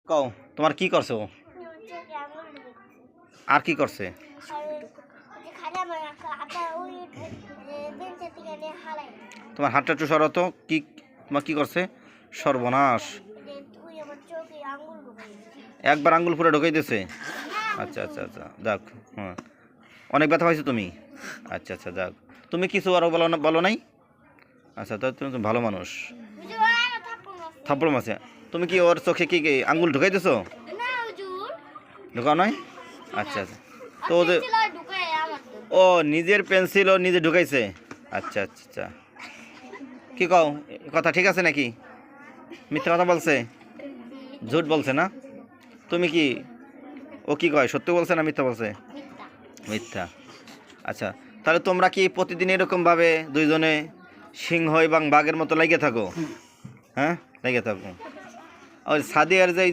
কও তোমার কি করছো? আর কি করছে? তোমার হাতটা একটু সরাও তো। কি তোমার কি করছে? সর্বনাশ, একবার আঙ্গুল পুরো ঢুকাই দিয়েছে। আচ্ছা আচ্ছা আচ্ছা, যাক। হ্যাঁ, অনেক ব্যথা পাইছো তুমি? আচ্ছা আচ্ছা, যাক। তুমি কিছু আরও বলো নাই? আচ্ছা, তো তুমি তো ভালো মানুষ। থাপ্পড় মারছে? তুমি কি ওর চোখে কি আঙ্গুল ঢুকাই দিছো? ঢুকাও নাই? আচ্ছা আচ্ছা। তো ও যে ও নিজের পেন্সিল ও নিজে ঢুকাইছে। আচ্ছা আচ্ছা আচ্ছা, কি কও, কথা ঠিক আছে নাকি? মিথ্যা কথা বলছে? ঝুট বলছে না? তুমি কি, ও কি কয়, সত্যি বলছে না মিথ্যা বলছে? মিথ্যা। আচ্ছা, তাহলে তোমরা কি প্রতিদিন এরকমভাবে দুইজনে সিংহ এবং বাঘের মতো লেগে থাকো? হ্যাঁ, লেগে থাকো। ওই সাদিয়ার যে